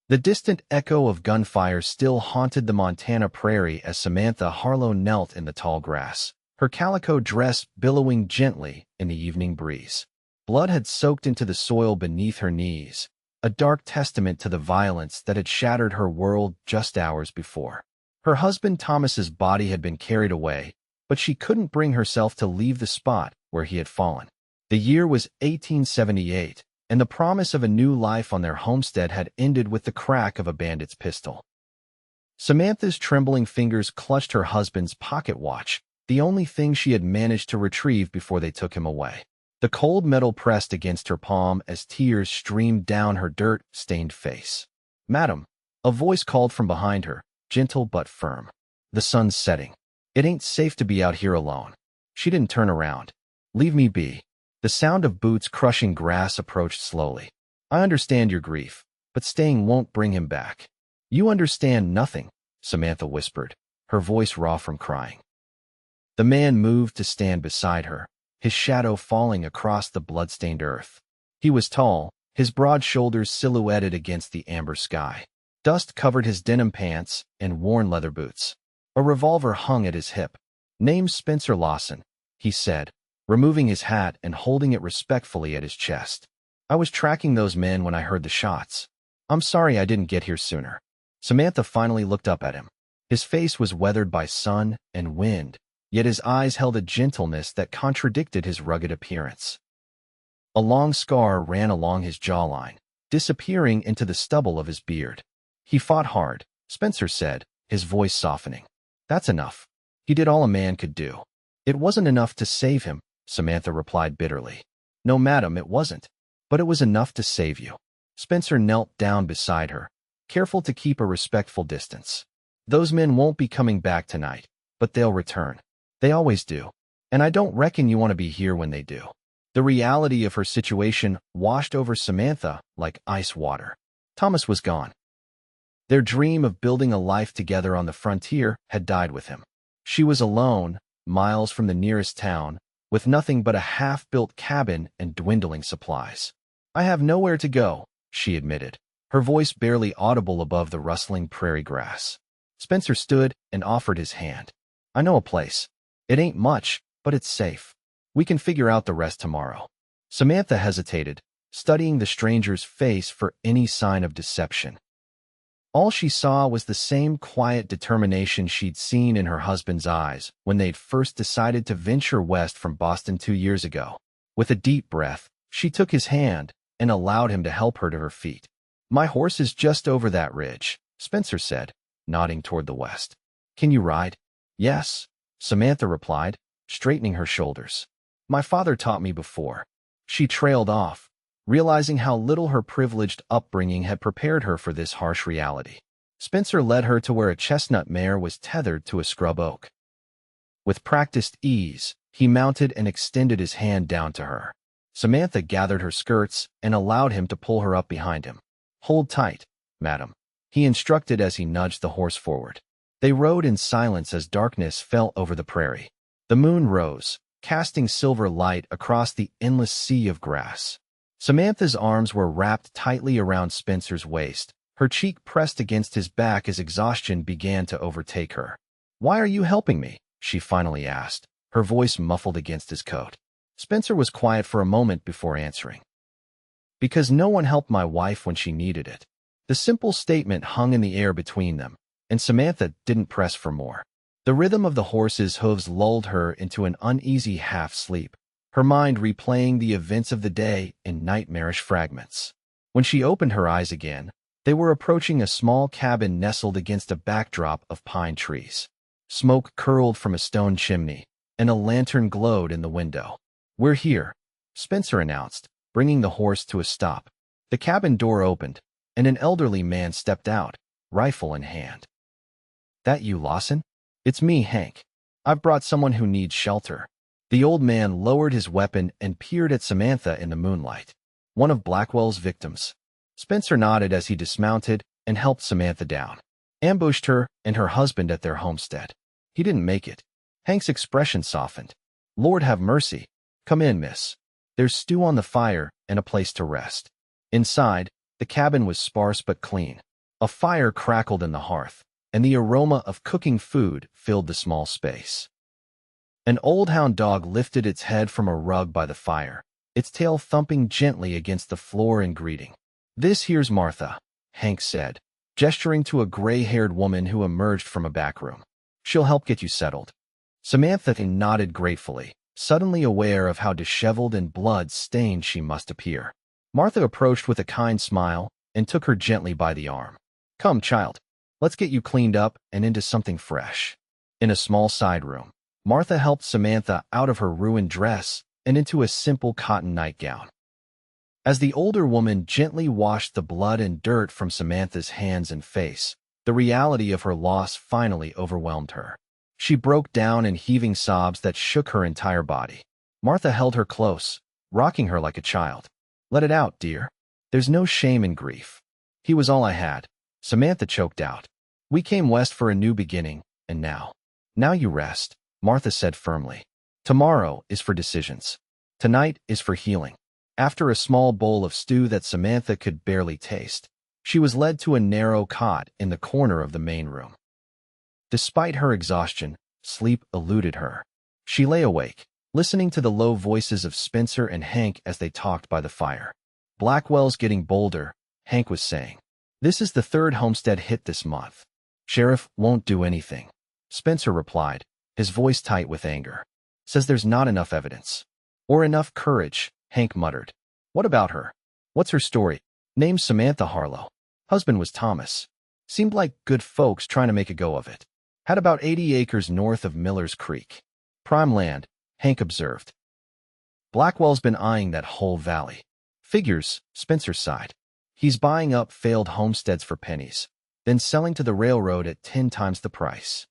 The distant echo of gunfire still haunted the Montana prairie as Samantha Harlow knelt in the tall grass, her calico dress billowing gently in the evening breeze. Blood had soaked into the soil beneath her knees, a dark testament to the violence that had shattered her world just hours before. Her husband Thomas's body had been carried away, but she couldn't bring herself to leave the spot where he had fallen. The year was 1878, and the promise of a new life on their homestead had ended with the crack of a bandit's pistol. Samantha's trembling fingers clutched her husband's pocket watch, the only thing she had managed to retrieve before they took him away. The cold metal pressed against her palm as tears streamed down her dirt-stained face. "Madam," a voice called from behind her, gentle but firm. "The sun's setting. It ain't safe to be out here alone." She didn't turn around. "Leave me be." The sound of boots crushing grass approached slowly. "I understand your grief, but staying won't bring him back." "You understand nothing," Samantha whispered, her voice raw from crying. The man moved to stand beside her, his shadow falling across the blood-stained earth. He was tall, his broad shoulders silhouetted against the amber sky. Dust covered his denim pants and worn leather boots. A revolver hung at his hip. "Name's Spencer Lawson," he said, removing his hat and holding it respectfully at his chest. "I was tracking those men when I heard the shots. I'm sorry I didn't get here sooner." Samantha finally looked up at him. His face was weathered by sun and wind, yet his eyes held a gentleness that contradicted his rugged appearance. A long scar ran along his jawline, disappearing into the stubble of his beard. "He fought hard," Spencer said, his voice softening. "That's enough. He did all a man could do." "It wasn't enough to save him," Samantha replied bitterly. "No, madam, it wasn't. But it was enough to save you." Spencer knelt down beside her, careful to keep a respectful distance. "Those men won't be coming back tonight, but they'll return. They always do. And I don't reckon you want to be here when they do." The reality of her situation washed over Samantha like ice water. Thomas was gone. Their dream of building a life together on the frontier had died with him. She was alone, miles from the nearest town, with nothing but a half-built cabin and dwindling supplies. "I have nowhere to go," she admitted, her voice barely audible above the rustling prairie grass. Spencer stood and offered his hand. "I know a place. It ain't much, but it's safe. We can figure out the rest tomorrow." Samantha hesitated, studying the stranger's face for any sign of deception. All she saw was the same quiet determination she'd seen in her husband's eyes when they'd first decided to venture west from Boston 2 years ago. With a deep breath, she took his hand and allowed him to help her to her feet. "My horse is just over that ridge," Spencer said, nodding toward the west. "Can you ride?" "Yes," Samantha replied, straightening her shoulders. "My father taught me before." She trailed off, realizing how little her privileged upbringing had prepared her for this harsh reality. Spencer led her to where a chestnut mare was tethered to a scrub oak. With practiced ease, he mounted and extended his hand down to her. Samantha gathered her skirts and allowed him to pull her up behind him. "Hold tight, madam," he instructed as he nudged the horse forward. They rode in silence as darkness fell over the prairie. The moon rose, casting silver light across the endless sea of grass. Samantha's arms were wrapped tightly around Spencer's waist, her cheek pressed against his back as exhaustion began to overtake her. "Why are you helping me?" she finally asked, her voice muffled against his coat. Spencer was quiet for a moment before answering. "Because no one helped my wife when she needed it." The simple statement hung in the air between them, and Samantha didn't press for more. The rhythm of the horse's hooves lulled her into an uneasy half-sleep, her mind replaying the events of the day in nightmarish fragments. When she opened her eyes again, they were approaching a small cabin nestled against a backdrop of pine trees. Smoke curled from a stone chimney, and a lantern glowed in the window. "We're here," Spencer announced, bringing the horse to a stop. The cabin door opened, and an elderly man stepped out, rifle in hand. "That you, Lawson?" "It's me, Hank. I've brought someone who needs shelter." The old man lowered his weapon and peered at Samantha in the moonlight. "One of Blackwell's victims." Spencer nodded as he dismounted and helped Samantha down. "Ambushed her and her husband at their homestead. He didn't make it." Hank's expression softened. "Lord have mercy. Come in, miss. There's stew on the fire and a place to rest." Inside, the cabin was sparse but clean. A fire crackled in the hearth, and the aroma of cooking food filled the small space. An old hound dog lifted its head from a rug by the fire, its tail thumping gently against the floor in greeting. "This here's Martha," Hank said, gesturing to a gray-haired woman who emerged from a back room. "She'll help get you settled." Samantha nodded gratefully, suddenly aware of how disheveled and blood-stained she must appear. Martha approached with a kind smile and took her gently by the arm. "Come, child. Let's get you cleaned up and into something fresh." In a small side room, Martha helped Samantha out of her ruined dress and into a simple cotton nightgown. As the older woman gently washed the blood and dirt from Samantha's hands and face, the reality of her loss finally overwhelmed her. She broke down in heaving sobs that shook her entire body. Martha held her close, rocking her like a child. "Let it out, dear. There's no shame in grief." "He was all I had," Samantha choked out. "We came west for a new beginning, and now you rest," Martha said firmly. "Tomorrow is for decisions. Tonight is for healing." After a small bowl of stew that Samantha could barely taste, she was led to a narrow cot in the corner of the main room. Despite her exhaustion, sleep eluded her. She lay awake, listening to the low voices of Spencer and Hank as they talked by the fire. "Blackwell's getting bolder," Hank was saying. "This is the third homestead hit this month. Sheriff won't do anything," Spencer replied, his voice tight with anger. "Says there's not enough evidence." "Or enough courage," Hank muttered. "What about her? What's her story?" "Name's Samantha Harlow. Husband was Thomas. Seemed like good folks trying to make a go of it. Had about 80 acres north of Miller's Creek. Prime land," Hank observed. "Blackwell's been eyeing that whole valley." "Figures," Spencer sighed. "He's buying up failed homesteads for pennies, then selling to the railroad at 10 times the price.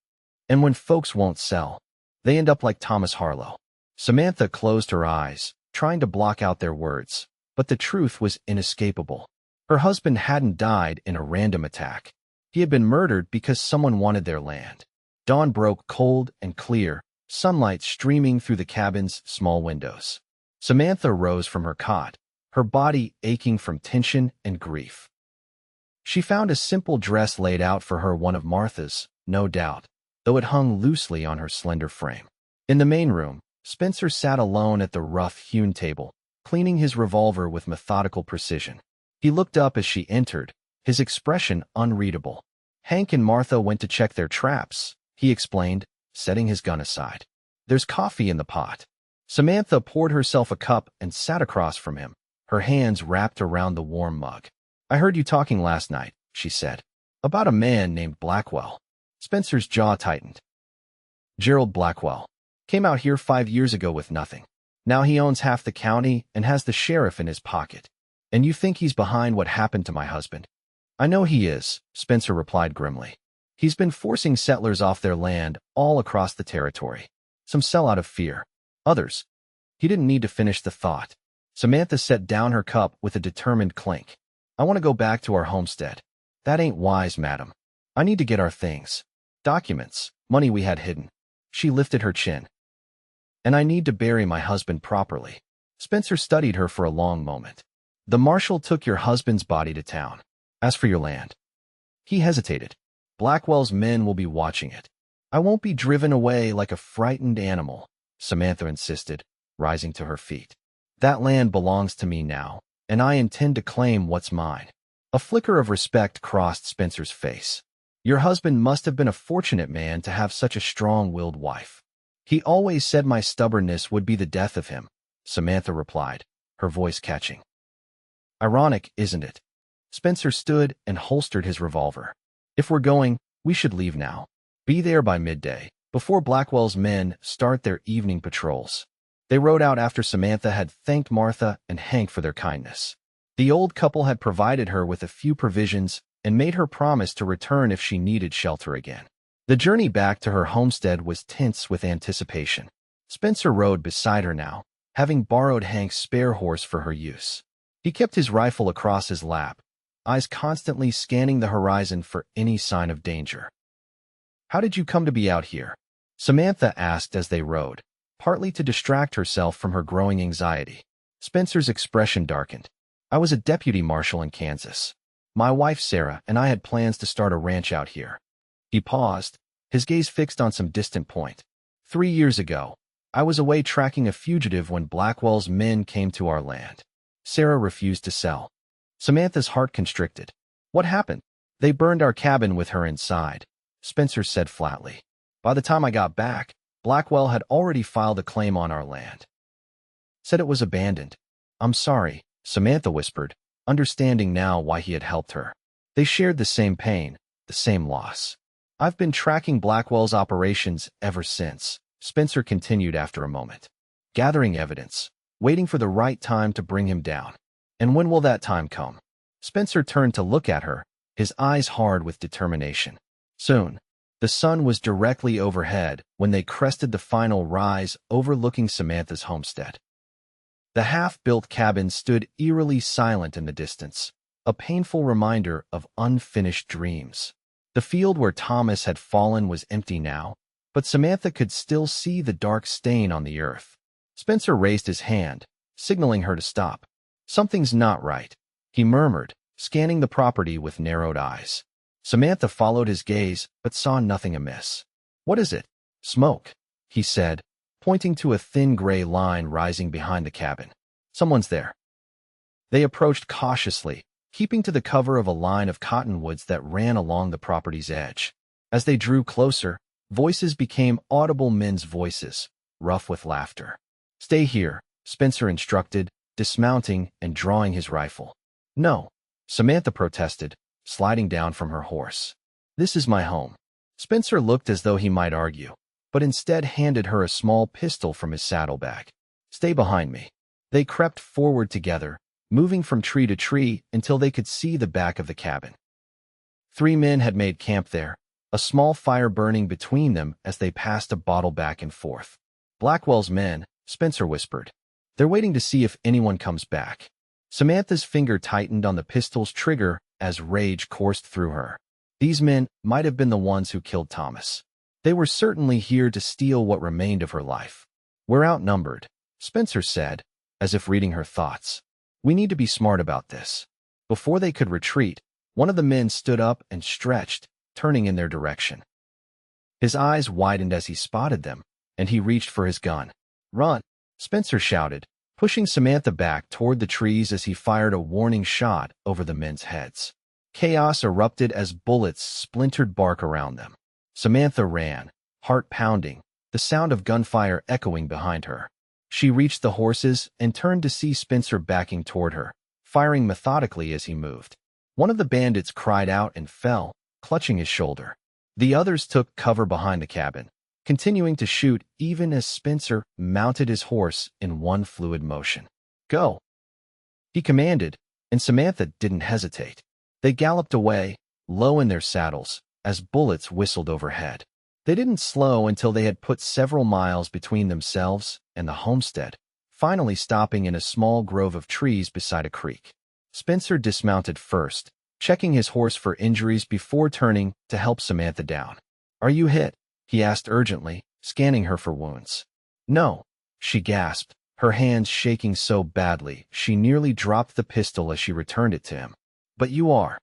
And when folks won't sell, they end up like Thomas Harlow." Samantha closed her eyes, trying to block out their words, but the truth was inescapable. Her husband hadn't died in a random attack. He had been murdered because someone wanted their land. Dawn broke cold and clear, sunlight streaming through the cabin's small windows. Samantha rose from her cot, her body aching from tension and grief. She found a simple dress laid out for her, one of Martha's, no doubt, though it hung loosely on her slender frame. In the main room, Spencer sat alone at the rough-hewn table, cleaning his revolver with methodical precision. He looked up as she entered, his expression unreadable. "Hank and Martha went to check their traps," he explained, setting his gun aside. "There's coffee in the pot." Samantha poured herself a cup and sat across from him, her hands wrapped around the warm mug. "I heard you talking last night," she said, "about a man named Blackwell." Spencer's jaw tightened. "Gerald Blackwell. Came out here 5 years ago with nothing. Now he owns half the county and has the sheriff in his pocket. And you think he's behind what happened to my husband?" "I know he is," Spencer replied grimly. "He's been forcing settlers off their land all across the territory. Some sell out of fear. Others—" He didn't need to finish the thought. Samantha set down her cup with a determined clink. "I want to go back to our homestead." "That ain't wise, madam. I need to get our things. Documents, money we had hidden." She lifted her chin. "And I need to bury my husband properly." Spencer studied her for a long moment. "The marshal took your husband's body to town. As for your land—" He hesitated. "Blackwell's men will be watching it. I won't be driven away like a frightened animal," Samantha insisted, rising to her feet. "That land belongs to me now, and I intend to claim what's mine." A flicker of respect crossed Spencer's face. "Your husband must have been a fortunate man to have such a strong-willed wife." "He always said my stubbornness would be the death of him," Samantha replied, her voice catching. "Ironic, isn't it?" Spencer stood and holstered his revolver. "If we're going, we should leave now. Be there by midday, before Blackwell's men start their evening patrols." They rode out after Samantha had thanked Martha and Hank for their kindness. The old couple had provided her with a few provisions and made her promise to return if she needed shelter again. The journey back to her homestead was tense with anticipation. Spencer rode beside her now, having borrowed Hank's spare horse for her use. He kept his rifle across his lap, eyes constantly scanning the horizon for any sign of danger. "How did you come to be out here?" Samantha asked as they rode, partly to distract herself from her growing anxiety. Spencer's expression darkened. "I was a deputy marshal in Kansas. My wife Sarah and I had plans to start a ranch out here. He paused, his gaze fixed on some distant point. 3 years ago, I was away tracking a fugitive when Blackwell's men came to our land. Sarah refused to sell. Samantha's heart constricted. What happened? They burned our cabin with her inside, Spencer said flatly. By the time I got back, Blackwell had already filed a claim on our land. Said it was abandoned. I'm sorry, Samantha whispered, understanding now why he had helped her. They shared the same pain, the same loss. I've been tracking Blackwell's operations ever since, Spencer continued after a moment. Gathering evidence, waiting for the right time to bring him down. And when will that time come? Spencer turned to look at her, his eyes hard with determination. Soon. The sun was directly overhead when they crested the final rise overlooking Samantha's homestead. The half-built cabin stood eerily silent in the distance, a painful reminder of unfinished dreams. The field where Thomas had fallen was empty now, but Samantha could still see the dark stain on the earth. Spencer raised his hand, signaling her to stop. Something's not right, he murmured, scanning the property with narrowed eyes. Samantha followed his gaze, but saw nothing amiss. What is it? Smoke, he said, pointing to a thin gray line rising behind the cabin. Someone's there. They approached cautiously, keeping to the cover of a line of cottonwoods that ran along the property's edge. As they drew closer, voices became audible men's voices, rough with laughter. Stay here, Spencer instructed, dismounting and drawing his rifle. No, Samantha protested, sliding down from her horse. This is my home. Spencer looked as though he might argue, but instead handed her a small pistol from his saddlebag. Stay behind me. They crept forward together, moving from tree to tree until they could see the back of the cabin. 3 men had made camp there, a small fire burning between them as they passed a bottle back and forth. Blackwell's men, Spencer whispered. They're waiting to see if anyone comes back. Samantha's finger tightened on the pistol's trigger as rage coursed through her. These men might have been the ones who killed Thomas. They were certainly here to steal what remained of her life. We're outnumbered, Spencer said, as if reading her thoughts. We need to be smart about this. Before they could retreat, one of the men stood up and stretched, turning in their direction. His eyes widened as he spotted them, and he reached for his gun. Run, Spencer shouted, pushing Samantha back toward the trees as he fired a warning shot over the men's heads. Chaos erupted as bullets splintered bark around them. Samantha ran, heart pounding, the sound of gunfire echoing behind her. She reached the horses and turned to see Spencer backing toward her, firing methodically as he moved. One of the bandits cried out and fell, clutching his shoulder. The others took cover behind the cabin, continuing to shoot even as Spencer mounted his horse in one fluid motion. Go, he commanded, and Samantha didn't hesitate. They galloped away, low in their saddles, as bullets whistled overhead. They didn't slow until they had put several miles between themselves and the homestead, finally stopping in a small grove of trees beside a creek. Spencer dismounted first, checking his horse for injuries before turning to help Samantha down. Are you hit? He asked urgently, scanning her for wounds. No, she gasped, her hands shaking so badly she nearly dropped the pistol as she returned it to him. But you are.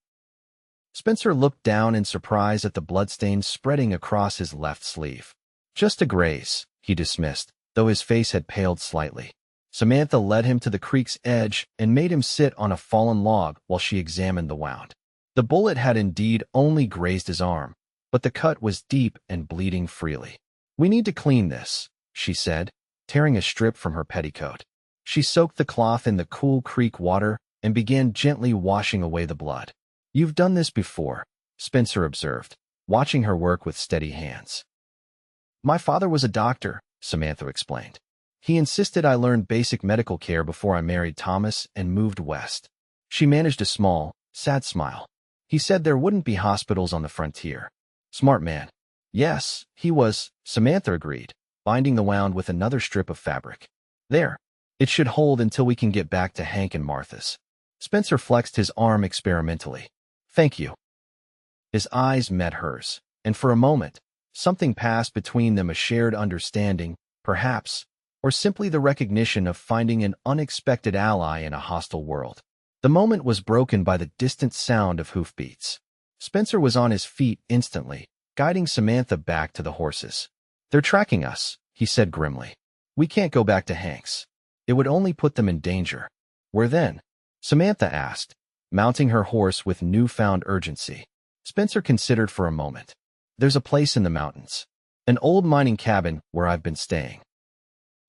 Spencer looked down in surprise at the bloodstains spreading across his left sleeve. Just a graze, he dismissed, though his face had paled slightly. Samantha led him to the creek's edge and made him sit on a fallen log while she examined the wound. The bullet had indeed only grazed his arm, but the cut was deep and bleeding freely. We need to clean this, she said, tearing a strip from her petticoat. She soaked the cloth in the cool creek water and began gently washing away the blood. You've done this before, Spencer observed, watching her work with steady hands. My father was a doctor, Samantha explained. He insisted I learn basic medical care before I married Thomas and moved west. She managed a small, sad smile. He said there wouldn't be hospitals on the frontier. Smart man. Yes, he was, Samantha agreed, binding the wound with another strip of fabric. There. It should hold until we can get back to Hank and Martha's. Spencer flexed his arm experimentally. Thank you. His eyes met hers, and for a moment, something passed between them, a shared understanding, perhaps, or simply the recognition of finding an unexpected ally in a hostile world. The moment was broken by the distant sound of hoofbeats. Spencer was on his feet instantly, guiding Samantha back to the horses. "They're tracking us," he said grimly. "We can't go back to Hank's. It would only put them in danger." "Where then?" Samantha asked, mounting her horse with newfound urgency. Spencer considered for a moment. "There's a place in the mountains. An old mining cabin where I've been staying.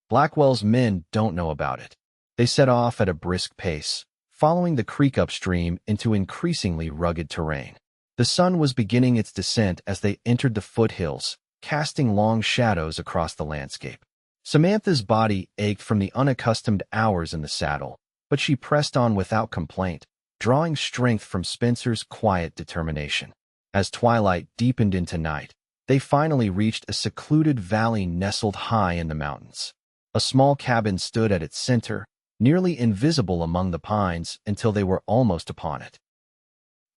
Blackwell's men don't know about it." They set off at a brisk pace, following the creek upstream into increasingly rugged terrain. The sun was beginning its descent as they entered the foothills, casting long shadows across the landscape. Samantha's body ached from the unaccustomed hours in the saddle, but she pressed on without complaint, drawing strength from Spencer's quiet determination. As twilight deepened into night, they finally reached a secluded valley nestled high in the mountains. A small cabin stood at its center, nearly invisible among the pines until they were almost upon it.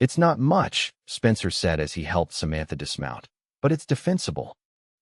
"It's not much," Spencer said as he helped Samantha dismount, "but it's defensible."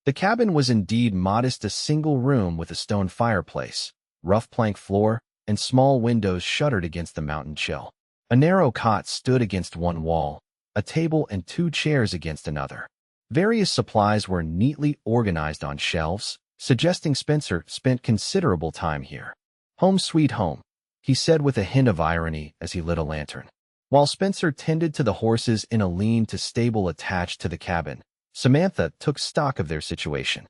The cabin was indeed modest, a single room with a stone fireplace, rough plank floor, and small windows shuttered against the mountain chill. A narrow cot stood against one wall, a table and 2 chairs against another. Various supplies were neatly organized on shelves, suggesting Spencer spent considerable time here. "Home sweet home," he said with a hint of irony as he lit a lantern. While Spencer tended to the horses in a lean-to stable attached to the cabin, Samantha took stock of their situation.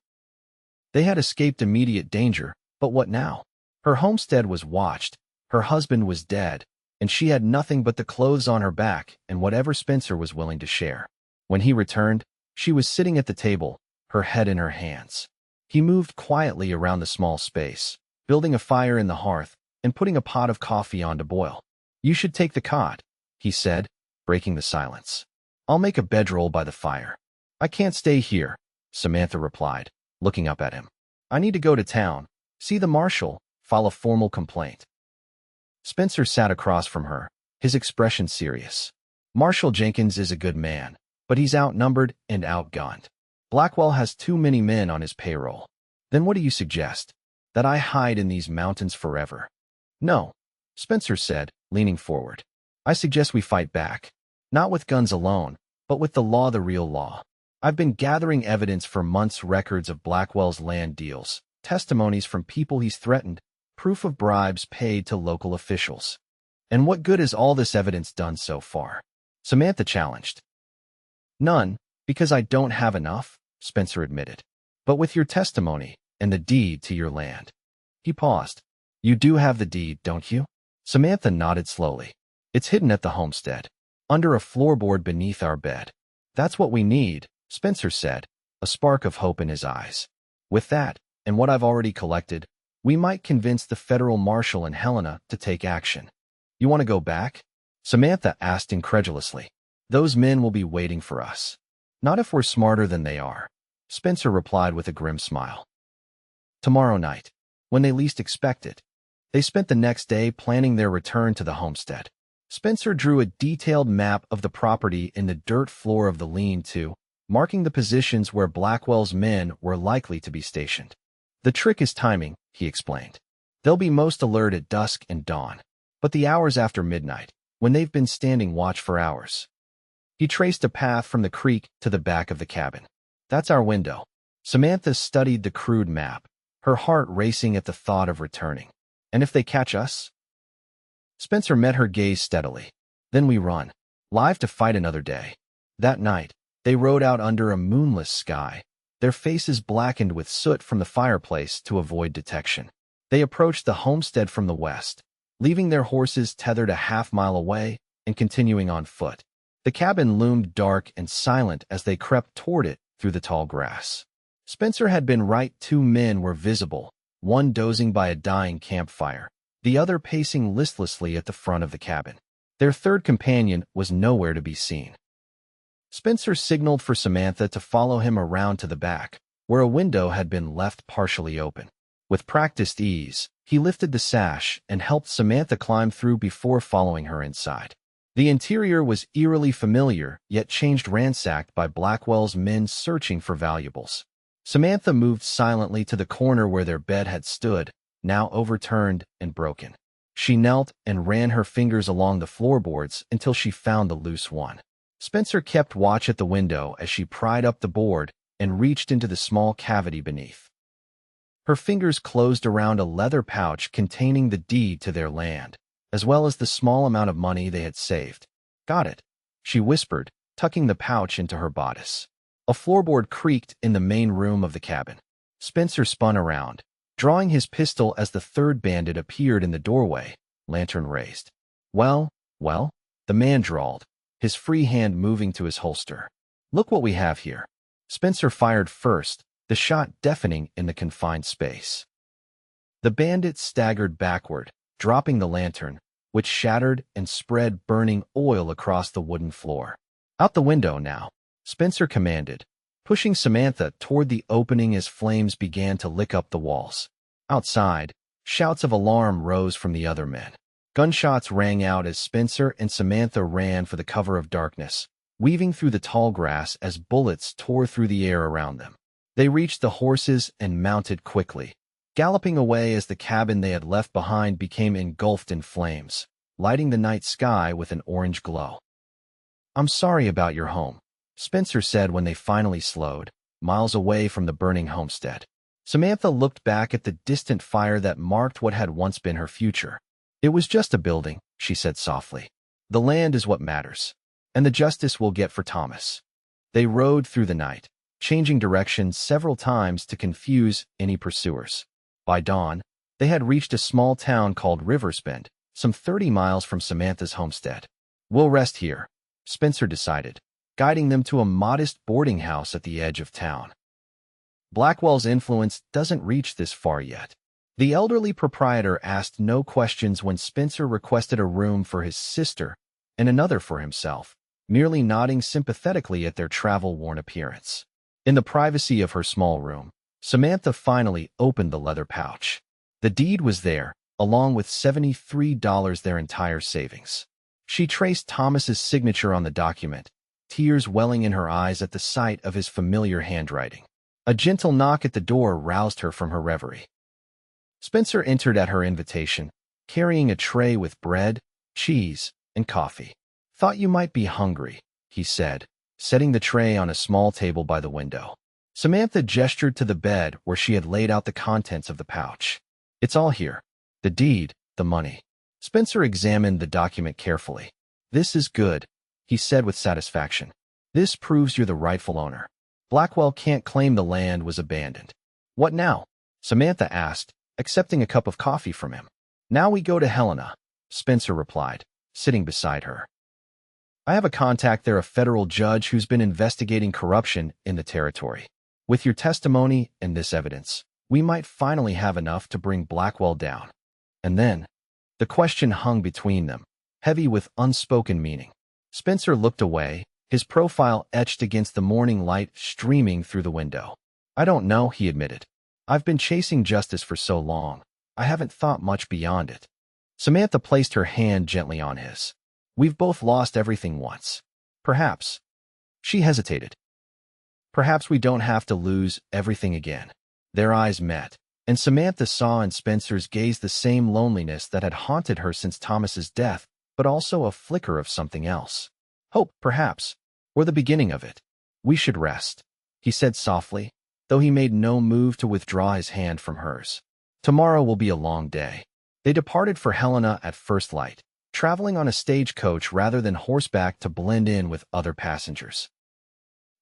They had escaped immediate danger, but what now? Her homestead was watched, her husband was dead, and she had nothing but the clothes on her back and whatever Spencer was willing to share. When he returned, she was sitting at the table, her head in her hands. He moved quietly around the small space, building a fire in the hearth and putting a pot of coffee on to boil. "You should take the cot," he said, breaking the silence. "I'll make a bedroll by the fire." "I can't stay here," Samantha replied, looking up at him. "I need to go to town, see the marshal, file a formal complaint." Spencer sat across from her, his expression serious. "Marshal Jenkins is a good man, but he's outnumbered and outgunned. Blackwell has too many men on his payroll. Then what do you suggest? That I hide in these mountains forever?" "No," Spencer said, leaning forward. "I suggest we fight back. Not with guns alone, but with the law, the real law. I've been gathering evidence for months, records of Blackwell's land deals, testimonies from people he's threatened, proof of bribes paid to local officials. And what good has all this evidence done so far?" Samantha challenged. "None, because I don't have enough," Spencer admitted. "But with your testimony and the deed to your land." He paused. "You do have the deed, don't you?" Samantha nodded slowly. "It's hidden at the homestead, under a floorboard beneath our bed." "That's what we need," Spencer said, a spark of hope in his eyes. "With that, and what I've already collected, we might convince the federal marshal and Helena to take action." "You want to go back?" Samantha asked incredulously. "Those men will be waiting for us." "Not if we're smarter than they are," Spencer replied with a grim smile. "Tomorrow night, when they least expect it." They spent the next day planning their return to the homestead. Spencer drew a detailed map of the property in the dirt floor of the lean-to, marking the positions where Blackwell's men were likely to be stationed. "The trick is timing," he explained. "They'll be most alert at dusk and dawn, but the hours after midnight, when they've been standing watch for hours." He traced a path from the creek to the back of the cabin. "That's our window." Samantha studied the crude map, her heart racing at the thought of returning. "And if they catch us?" Spencer met her gaze steadily. "Then we run, live to fight another day." That night, they rode out under a moonless sky, their faces blackened with soot from the fireplace to avoid detection. They approached the homestead from the west, leaving their horses tethered a half-mile away and continuing on foot. The cabin loomed dark and silent as they crept toward it through the tall grass. Spencer had been right. 2 men were visible, one dozing by a dying campfire, the other pacing listlessly at the front of the cabin. Their third companion was nowhere to be seen. Spencer signaled for Samantha to follow him around to the back, where a window had been left partially open. With practiced ease, he lifted the sash and helped Samantha climb through before following her inside. The interior was eerily familiar, yet changed, ransacked by Blackwell's men searching for valuables. Samantha moved silently to the corner where their bed had stood, now overturned and broken. She knelt and ran her fingers along the floorboards until she found the loose one. Spencer kept watch at the window as she pried up the board and reached into the small cavity beneath. Her fingers closed around a leather pouch containing the deed to their land, as well as the small amount of money they had saved. "Got it," she whispered, tucking the pouch into her bodice. A floorboard creaked in the main room of the cabin. Spencer spun around, drawing his pistol as the third bandit appeared in the doorway, lantern raised. Well, the man drawled, his free hand moving to his holster. "Look what we have here." Spencer fired first, the shot deafening in the confined space. The bandit staggered backward, dropping the lantern, which shattered and spread burning oil across the wooden floor. "Out the window now," Spencer commanded, pushing Samantha toward the opening as flames began to lick up the walls. Outside, shouts of alarm rose from the other men. Gunshots rang out as Spencer and Samantha ran for the cover of darkness, weaving through the tall grass as bullets tore through the air around them. They reached the horses and mounted quickly, galloping away as the cabin they had left behind became engulfed in flames, lighting the night sky with an orange glow. "I'm sorry about your home," Spencer said when they finally slowed, miles away from the burning homestead. Samantha looked back at the distant fire that marked what had once been her future. "It was just a building," she said softly. "The land is what matters, and the justice we'll get for Thomas." They rode through the night, changing directions several times to confuse any pursuers. By dawn, they had reached a small town called Riversbend, some 30 miles from Samantha's homestead. "We'll rest here," Spencer decided, guiding them to a modest boarding house at the edge of town. Blackwell's influence doesn't reach this far yet. The elderly proprietor asked no questions when Spencer requested a room for his sister and another for himself, merely nodding sympathetically at their travel-worn appearance. In the privacy of her small room, Samantha finally opened the leather pouch. The deed was there, along with $73, their entire savings. She traced Thomas's signature on the document, tears welling in her eyes at the sight of his familiar handwriting. A gentle knock at the door roused her from her reverie. Spencer entered at her invitation, carrying a tray with bread, cheese, and coffee. "Thought you might be hungry," he said, setting the tray on a small table by the window. Samantha gestured to the bed where she had laid out the contents of the pouch. "It's all here. The deed, the money." Spencer examined the document carefully. "This is good," he said with satisfaction. "This proves you're the rightful owner. Blackwell can't claim the land was abandoned." "What now?" Samantha asked, accepting a cup of coffee from him. "Now we go to Helena," Spencer replied, sitting beside her. "I have a contact there, a federal judge who's been investigating corruption in the territory. With your testimony and this evidence, we might finally have enough to bring Blackwell down." And then, the question hung between them, heavy with unspoken meaning. Spencer looked away, his profile etched against the morning light streaming through the window. "I don't know," he admitted. "I've been chasing justice for so long, I haven't thought much beyond it." Samantha placed her hand gently on his. "We've both lost everything once. Perhaps." She hesitated. "Perhaps we don't have to lose everything again." Their eyes met, and Samantha saw in Spencer's gaze the same loneliness that had haunted her since Thomas's death, but also a flicker of something else. "Hope, perhaps, or the beginning of it. We should rest," he said softly, though he made no move to withdraw his hand from hers. "Tomorrow will be a long day." They departed for Helena at first light, traveling on a stagecoach rather than horseback to blend in with other passengers.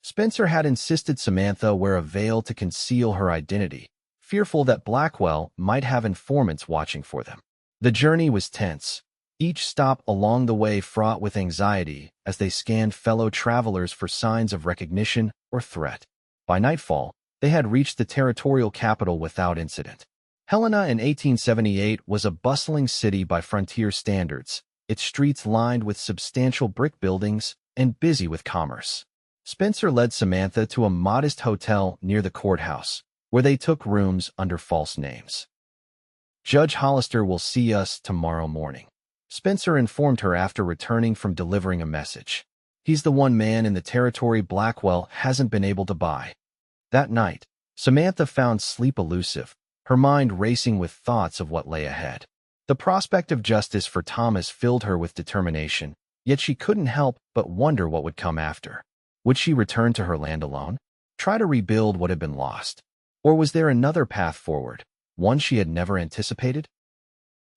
Spencer had insisted Samantha wear a veil to conceal her identity, fearful that Blackwell might have informants watching for them. The journey was tense, each stop along the way fraught with anxiety as they scanned fellow travelers for signs of recognition or threat. By nightfall, they had reached the territorial capital without incident. Helena in 1878 was a bustling city by frontier standards, its streets lined with substantial brick buildings and busy with commerce. Spencer led Samantha to a modest hotel near the courthouse, where they took rooms under false names. "Judge Hollister will see us tomorrow morning," Spencer informed her after returning from delivering a message. "He's the one man in the territory Blackwell hasn't been able to buy." That night, Samantha found sleep elusive, her mind racing with thoughts of what lay ahead. The prospect of justice for Thomas filled her with determination, yet she couldn't help but wonder what would come after. Would she return to her land alone? Try to rebuild what had been lost? Or was there another path forward, one she had never anticipated?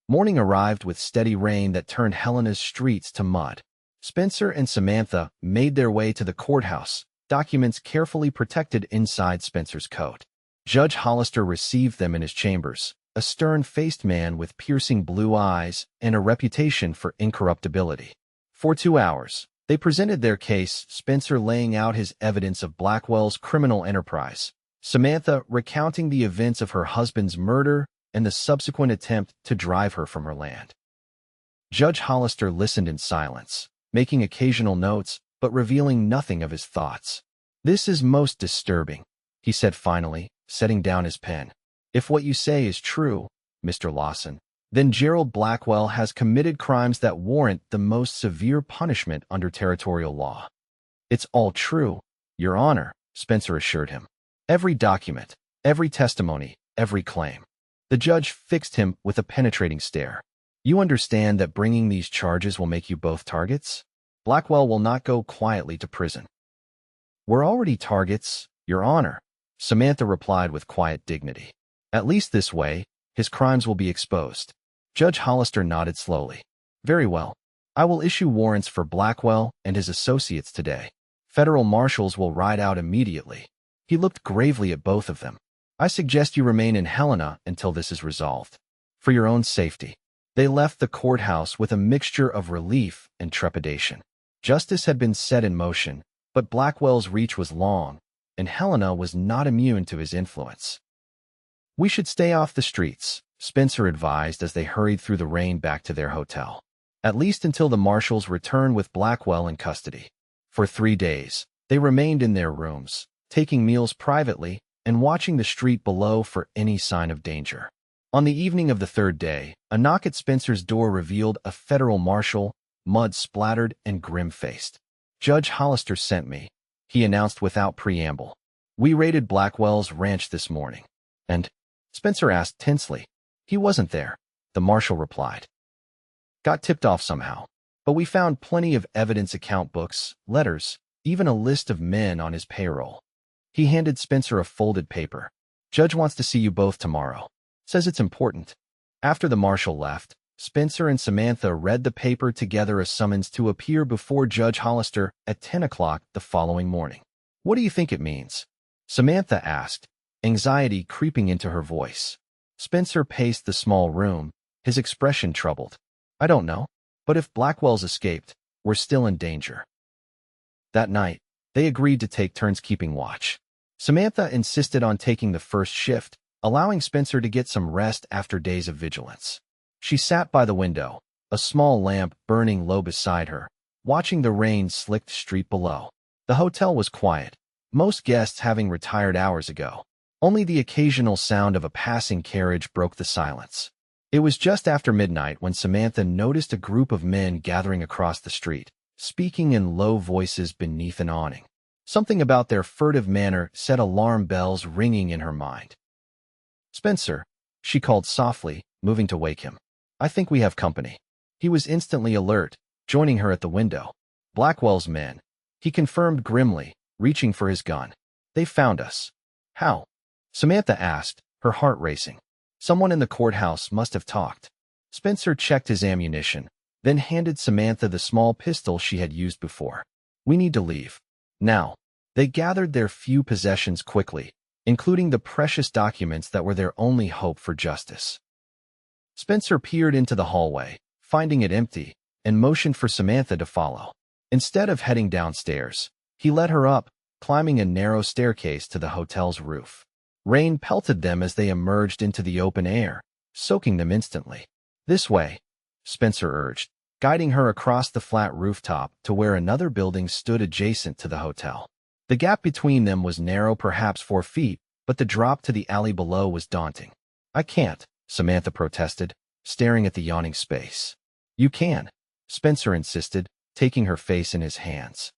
Morning arrived with steady rain that turned Helena's streets to mud. Spencer and Samantha made their way to the courthouse, documents carefully protected inside Spencer's coat. Judge Hollister received them in his chambers, a stern-faced man with piercing blue eyes and a reputation for incorruptibility. For 2 hours, they presented their case, Spencer laying out his evidence of Blackwell's criminal enterprise, Samantha recounting the events of her husband's murder and the subsequent attempt to drive her from her land. Judge Hollister listened in silence, making occasional notes but revealing nothing of his thoughts. "This is most disturbing," he said finally, setting down his pen. "If what you say is true, Mr. Lawson, then Gerald Blackwell has committed crimes that warrant the most severe punishment under territorial law." "It's all true, Your Honor," Spencer assured him. "Every document, every testimony, every claim." The judge fixed him with a penetrating stare. "You understand that bringing these charges will make you both targets? Blackwell will not go quietly to prison." "We're already targets, Your Honor," Samantha replied with quiet dignity. "At least this way, his crimes will be exposed." Judge Hollister nodded slowly. "Very well. I will issue warrants for Blackwell and his associates today. Federal marshals will ride out immediately." He looked gravely at both of them. "I suggest you remain in Helena until this is resolved. For your own safety." They left the courthouse with a mixture of relief and trepidation. Justice had been set in motion, but Blackwell's reach was long, and Helena was not immune to his influence. "We should stay off the streets," Spencer advised as they hurried through the rain back to their hotel. "At least until the marshals return with Blackwell in custody." For 3 days, they remained in their rooms, taking meals privately and watching the street below for any sign of danger. On the evening of the 3rd day, a knock at Spencer's door revealed a federal marshal, mud-splattered and grim-faced. "Judge Hollister sent me," he announced without preamble. "We raided Blackwell's ranch this morning." "And?" Spencer asked tensely. "He wasn't there," the marshal replied. "Got tipped off somehow. But we found plenty of evidence, account books, letters, even a list of men on his payroll." He handed Spencer a folded paper. "Judge wants to see you both tomorrow. Says it's important." After the marshal left, Spencer and Samantha read the paper together, a summons to appear before Judge Hollister at 10 o'clock the following morning. "What do you think it means?" Samantha asked, anxiety creeping into her voice. Spencer paced the small room, his expression troubled. "I don't know, but if Blackwell's escaped, we're still in danger." That night, they agreed to take turns keeping watch. Samantha insisted on taking the first shift, allowing Spencer to get some rest after days of vigilance. She sat by the window, a small lamp burning low beside her, watching the rain-slicked street below. The hotel was quiet, most guests having retired hours ago. Only the occasional sound of a passing carriage broke the silence. It was just after midnight when Samantha noticed a group of men gathering across the street, speaking in low voices beneath an awning. Something about their furtive manner set alarm bells ringing in her mind. "Spencer," she called softly, moving to wake him. "I think we have company." He was instantly alert, joining her at the window. "Blackwell's men," he confirmed grimly, reaching for his gun. "They found us." "How?" Samantha asked, her heart racing. "Someone in the courthouse must have talked." Spencer checked his ammunition, then handed Samantha the small pistol she had used before. "We need to leave. Now." They gathered their few possessions quickly, including the precious documents that were their only hope for justice. Spencer peered into the hallway, finding it empty, and motioned for Samantha to follow. Instead of heading downstairs, he led her up, climbing a narrow staircase to the hotel's roof. Rain pelted them as they emerged into the open air, soaking them instantly. "This way," Spencer urged, guiding her across the flat rooftop to where another building stood adjacent to the hotel. The gap between them was narrow, perhaps 4 feet, but the drop to the alley below was daunting. "I can't," Samantha protested, staring at the yawning space. "You can," Spencer insisted, taking her face in his hands.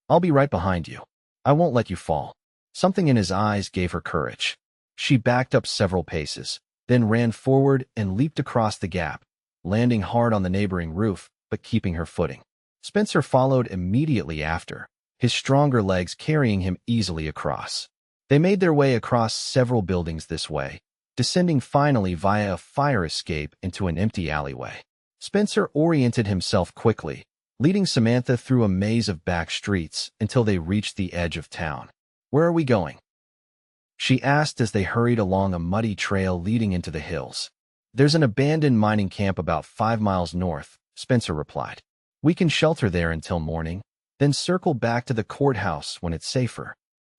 "I'll be right behind you. I won't let you fall." Something in his eyes gave her courage. She backed up several paces, then ran forward and leaped across the gap, landing hard on the neighboring roof, but keeping her footing. Spencer followed immediately after, his stronger legs carrying him easily across. They made their way across several buildings this way, descending finally via a fire escape into an empty alleyway. Spencer oriented himself quickly, leading Samantha through a maze of back streets until they reached the edge of town. "Where are we going?" she asked as they hurried along a muddy trail leading into the hills. "There's an abandoned mining camp about 5 miles north," Spencer replied. "We can shelter there until morning, then circle back to the courthouse when it's safer."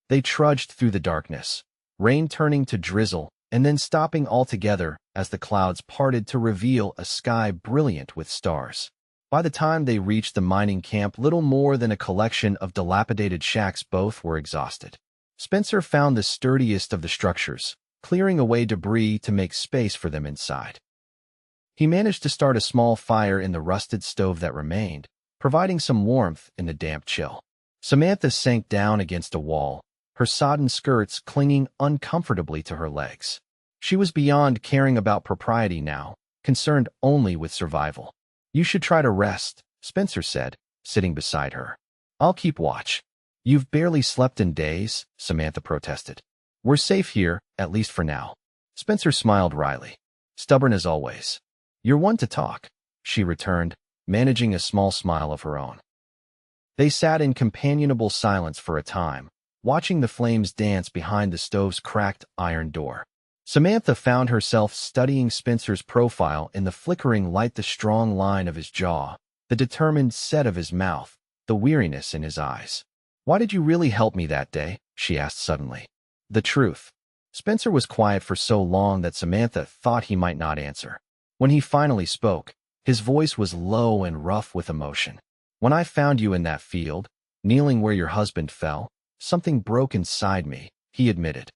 They trudged through the darkness, rain turning to drizzle, and then stopping altogether as the clouds parted to reveal a sky brilliant with stars. By the time they reached the mining camp, little more than a collection of dilapidated shacks, both were exhausted. Spencer found the sturdiest of the structures, clearing away debris to make space for them inside. He managed to start a small fire in the rusted stove that remained, providing some warmth in the damp chill. Samantha sank down against a wall, her sodden skirts clinging uncomfortably to her legs. She was beyond caring about propriety now, concerned only with survival. "You should try to rest," Spencer said, sitting beside her. "I'll keep watch." "You've barely slept in days," Samantha protested. "We're safe here, at least for now." Spencer smiled wryly. "Stubborn as always." "You're one to talk," she returned, managing a small smile of her own. They sat in companionable silence for a time, watching the flames dance behind the stove's cracked iron door. Samantha found herself studying Spencer's profile in the flickering light, the strong line of his jaw, the determined set of his mouth, the weariness in his eyes. "Why did you really help me that day?" she asked suddenly. "The truth." Spencer was quiet for so long that Samantha thought he might not answer. When he finally spoke, his voice was low and rough with emotion. "When I found you in that field, kneeling where your husband fell, something broke inside me," he admitted.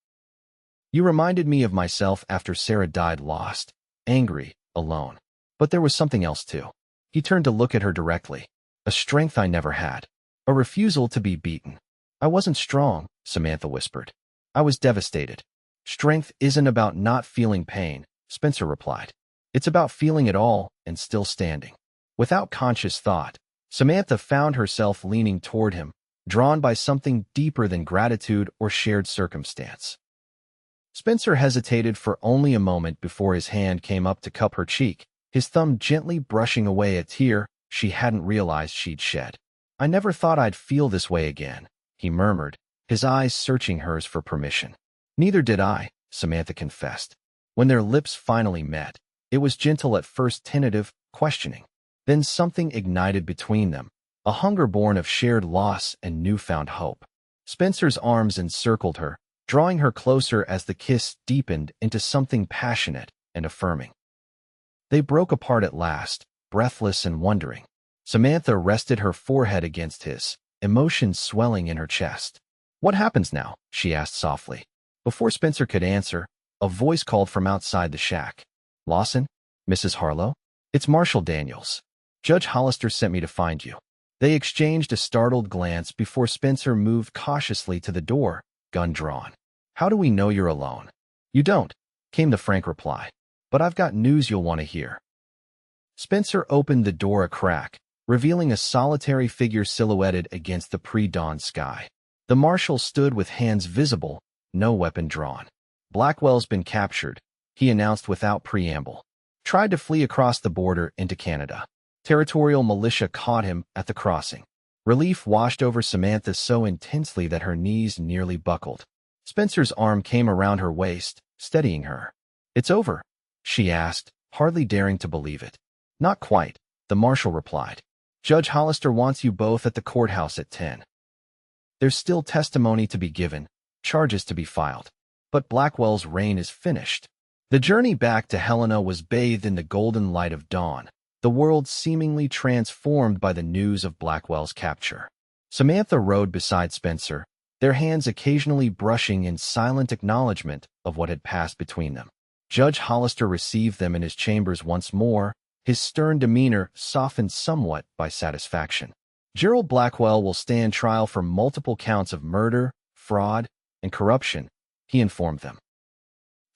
"You reminded me of myself after Sarah died, lost, angry, alone. But there was something else too." He turned to look at her directly. "A strength I never had. A refusal to be beaten." "I wasn't strong," Samantha whispered. "I was devastated." "Strength isn't about not feeling pain," Spencer replied. "It's about feeling it all and still standing." Without conscious thought, Samantha found herself leaning toward him, drawn by something deeper than gratitude or shared circumstance. Spencer hesitated for only a moment before his hand came up to cup her cheek, his thumb gently brushing away a tear she hadn't realized she'd shed. "I never thought I'd feel this way again," he murmured, his eyes searching hers for permission. "Neither did I," Samantha confessed. When their lips finally met, it was gentle at first, tentative, questioning. Then something ignited between them, a hunger born of shared loss and newfound hope. Spencer's arms encircled her, drawing her closer as the kiss deepened into something passionate and affirming. They broke apart at last, breathless and wondering. Samantha rested her forehead against his, emotions swelling in her chest. "What happens now?" she asked softly. Before Spencer could answer, a voice called from outside the shack. "Lawson? Mrs. Harlow? It's Marshal Daniels. Judge Hollister sent me to find you." They exchanged a startled glance before Spencer moved cautiously to the door, gun drawn. "How do we know you're alone?" "You don't," came the frank reply. "But I've got news you'll want to hear." Spencer opened the door a crack, revealing a solitary figure silhouetted against the pre-dawn sky. The marshal stood with hands visible, no weapon drawn. "Blackwell's been captured," he announced without preamble. "Tried to flee across the border into Canada. Territorial militia caught him at the crossing." Relief washed over Samantha so intensely that her knees nearly buckled. Spencer's arm came around her waist, steadying her. "It's over?" she asked, hardly daring to believe it. "Not quite," the marshal replied. "Judge Hollister wants you both at the courthouse at 10. There's still testimony to be given, charges to be filed. But Blackwell's reign is finished." The journey back to Helena was bathed in the golden light of dawn, the world seemingly transformed by the news of Blackwell's capture. Samantha rode beside Spencer, their hands occasionally brushing in silent acknowledgement of what had passed between them. Judge Hollister received them in his chambers once more, his stern demeanor softened somewhat by satisfaction. "Gerald Blackwell will stand trial for multiple counts of murder, fraud, and corruption," he informed them.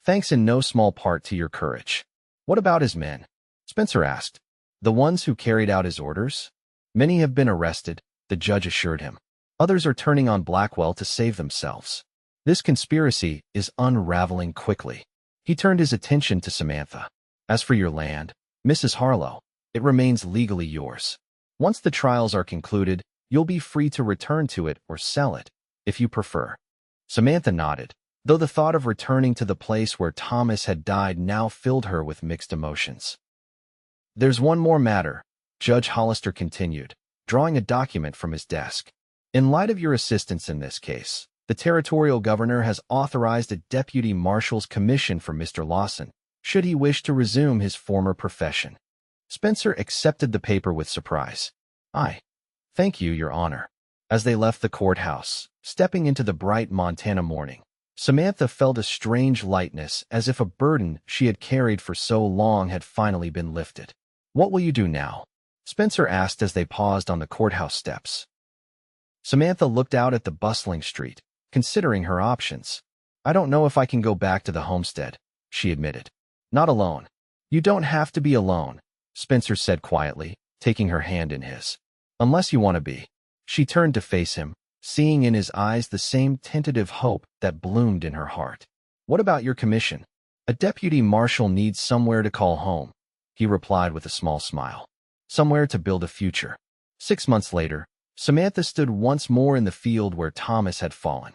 Thanks in no small part to your courage. What about his men? Spencer asked. The ones who carried out his orders? Many have been arrested, the judge assured him. Others are turning on Blackwell to save themselves. This conspiracy is unraveling quickly. He turned his attention to Samantha. As for your land, Mrs. Harlow, it remains legally yours. Once the trials are concluded, you'll be free to return to it or sell it, if you prefer. Samantha nodded, though the thought of returning to the place where Thomas had died now filled her with mixed emotions. There's one more matter, Judge Hollister continued, drawing a document from his desk. In light of your assistance in this case, the territorial governor has authorized a deputy marshal's commission for Mr. Lawson, should he wish to resume his former profession. Spencer accepted the paper with surprise. Thank you, Your Honor. As they left the courthouse, stepping into the bright Montana morning, Samantha felt a strange lightness, as if a burden she had carried for so long had finally been lifted. What will you do now? Spencer asked as they paused on the courthouse steps. Samantha looked out at the bustling street, considering her options. I don't know if I can go back to the homestead, she admitted. Not alone. You don't have to be alone, Spencer said quietly, taking her hand in his. Unless you want to be. She turned to face him, seeing in his eyes the same tentative hope that bloomed in her heart. What about your commission? A deputy marshal needs somewhere to call home, he replied with a small smile. Somewhere to build a future. 6 months later, Samantha stood once more in the field where Thomas had fallen.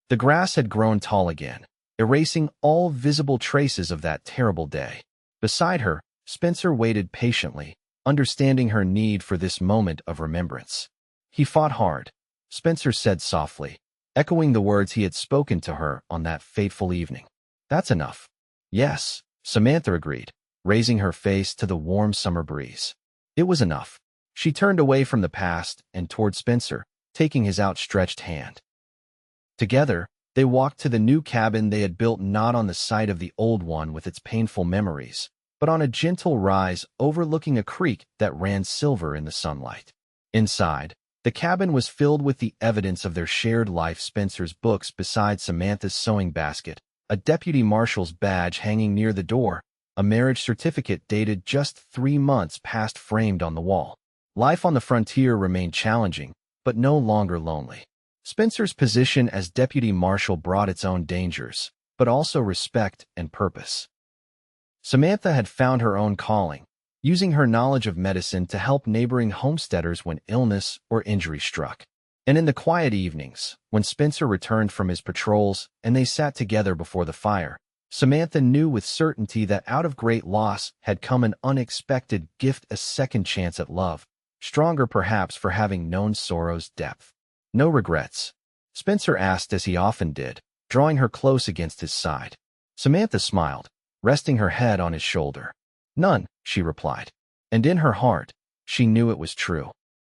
The grass had grown tall again, erasing all visible traces of that terrible day. Beside her, Spencer waited patiently, understanding her need for this moment of remembrance. He fought hard, Spencer said softly, echoing the words he had spoken to her on that fateful evening. That's enough. Yes, Samantha agreed, raising her face to the warm summer breeze. It was enough. She turned away from the past and toward Spencer, taking his outstretched hand. Together, they walked to the new cabin they had built, not on the site of the old one with its painful memories, but on a gentle rise overlooking a creek that ran silver in the sunlight. Inside, the cabin was filled with the evidence of their shared life: Spencer's books beside Samantha's sewing basket, a deputy marshal's badge hanging near the door, a marriage certificate dated just 3 months past framed on the wall. Life on the frontier remained challenging, but no longer lonely. Spencer's position as deputy marshal brought its own dangers, but also respect and purpose. Samantha had found her own calling, using her knowledge of medicine to help neighboring homesteaders when illness or injury struck. And in the quiet evenings, when Spencer returned from his patrols and they sat together before the fire, Samantha knew with certainty that out of great loss had come an unexpected gift, a second chance at love, stronger perhaps for having known sorrow's depth. No regrets? Spencer asked, as he often did, drawing her close against his side. Samantha smiled, resting her head on his shoulder. None, she replied. And in her heart, she knew it was true.